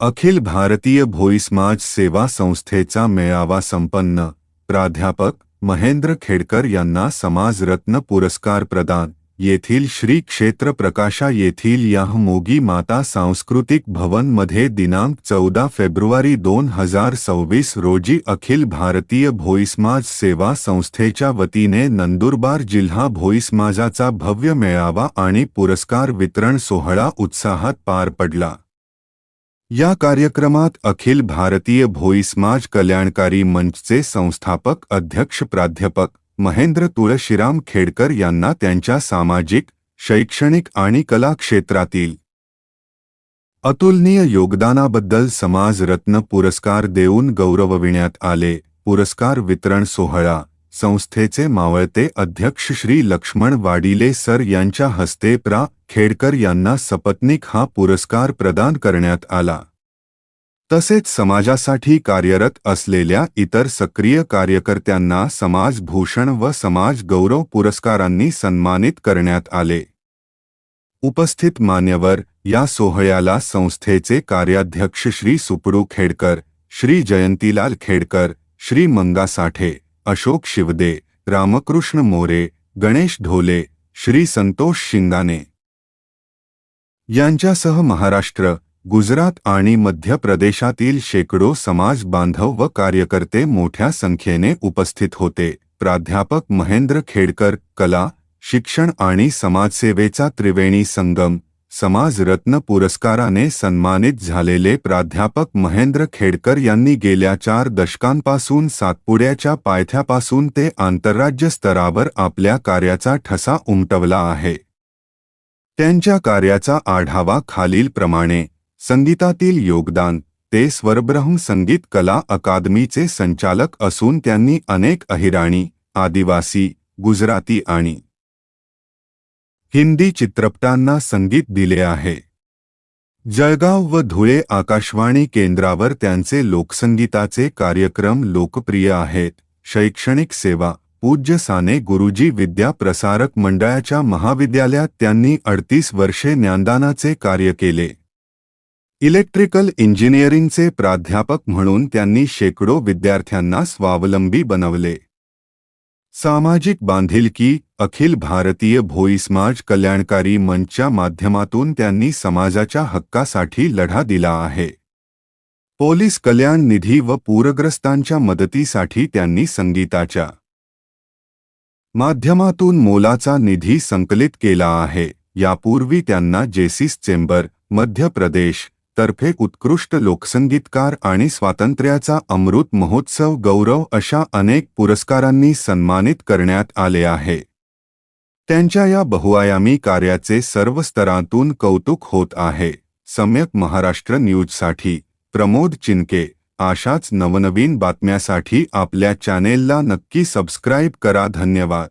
अखिल भारतीय भोई समाज सेवा संस्थेचा मेळावा संपन्न. प्राध्यापक महेंद्र खेडकर यांना समाजरत्न पुरस्कार प्रदान. येथील श्री क्षेत्र प्रकाशा येथील याहमोगी माता सांस्कृतिक भवन मध्ये दिनांक 14 फेब्रुवारी 2026 रोजी अखिल भारतीय भोई समाज सेवा संस्थेच्या वतीने नंदुरबार जिल्हा भोई समाजाचा भव्य मेळावा आणि पुरस्कार वितरण सोहळा उत्साहात पार पडला. या कार्यक्रमात अखिल भारतीय भोई समाज कल्याणकारी मंचचे संस्थापक अध्यक्ष प्राध्यापक महेंद्र तुळशीराम खेडकर यांना त्यांच्या सामाजिक, शैक्षणिक आणि कला क्षेत्रातील अतुलनीय योगदानाबद्दल समाजरत्न पुरस्कार देऊन गौरवविण्यात आले. पुरस्कार वितरण सोहळा संस्थेचे मावळते अध्यक्ष श्री लक्ष्मण वाडिले सर यांच्या हस्ते प्रा. खेडकर यांना सपत्नीक हा पुरस्कार प्रदान करण्यात आला. तसेच समाजासाठी कार्यरत असलेल्या इतर सक्रिय कार्यकर्त्यांना समाजभूषण व समाज गौरव पुरस्कारांनी सन्मानित करण्यात आले. उपस्थित मान्यवर या सोहळ्याला संस्थेचे कार्याध्यक्ष श्री सुपडू खेडकर, श्री जयंतीलाल खेडकर, श्री मंगा साठे, अशोक शिवदे, रामकृष्ण मोरे, गणेश ढोले, श्री संतोष शिंगाणे यांच्यासह महाराष्ट्र, गुजरात आणि मध्य प्रदेशातील शेकडो समाज बांधव व कार्यकर्ते मोठ्या संख्येने उपस्थित होते. प्राध्यापक महेंद्र खेडकर कला, शिक्षण आणि समाजसेवेचा त्रिवेणी संगम समाजरत्न पुरस्काराने सन्मानित झालेले प्राध्यापक महेंद्र खेडकर यांनी गेल्या 4 दशकांपासून सातपुड्याच्या पायथ्यापासून ते आंतरराज्य स्तरावर आपल्या कार्याचा ठसा उमटवला आहे. त्यांच्या कार्याचा आढावा खालीलप्रमाणे. संगीतातील योगदान. ते स्वरब्रह्म संगीत कला अकादमीचे संचालक असून त्यांनी अनेक अहिराणी, आदिवासी, गुजराती आणि हिंदी चित्रपटांना संगीत दिले आहे. जळगाव व धुळे आकाशवाणी केंद्रावर त्यांचे लोकसंगीताचे कार्यक्रम लोकप्रिय आहेत. शैक्षणिक सेवा. पूज्य साने गुरुजी विद्या प्रसारक मंडळाच्या महाविद्यालयात त्यांनी 38 वर्षे ज्ञानदानाचे कार्य केले. इलेक्ट्रिकल इंजिनिअरिंगचे प्राध्यापक म्हणून त्यांनी शेकडो विद्यार्थ्यांना स्वावलंबी बनवले. सामाजिक बांधिलकी. अखिल भारतीय भोई समाज कल्याणकारी मंचच्या माध्यमातून त्यांनी समाजाच्या हक्कासाठी लढा दिला आहे. पोलीस कल्याण निधी व पूरग्रस्तांच्या मदतीसाठी त्यांनी संगीताच्या माध्यमातून मोलाचा निधी संकलित केला आहे. यापूर्वी त्यांना जेसीस चेंबर, मध्य प्रदेश तर्फे उत्कृष्ट लोकसंगीतकार आणि स्वातंत्र्याचा अमृत महोत्सव गौरव अशा अनेक पुरस्कारांनी सन्मानित करण्यात आले आहे. त्यांच्या या बहुआयामी कार्याचे सर्व स्तरांतून कौतुक होत आहे. सम्यक महाराष्ट्र न्यूजसाठी प्रमोद चिनके. अशाच नवनवीन बातम्यासाठी आपल्या चॅनेलला नक्की सबस्क्राईब करा. धन्यवाद.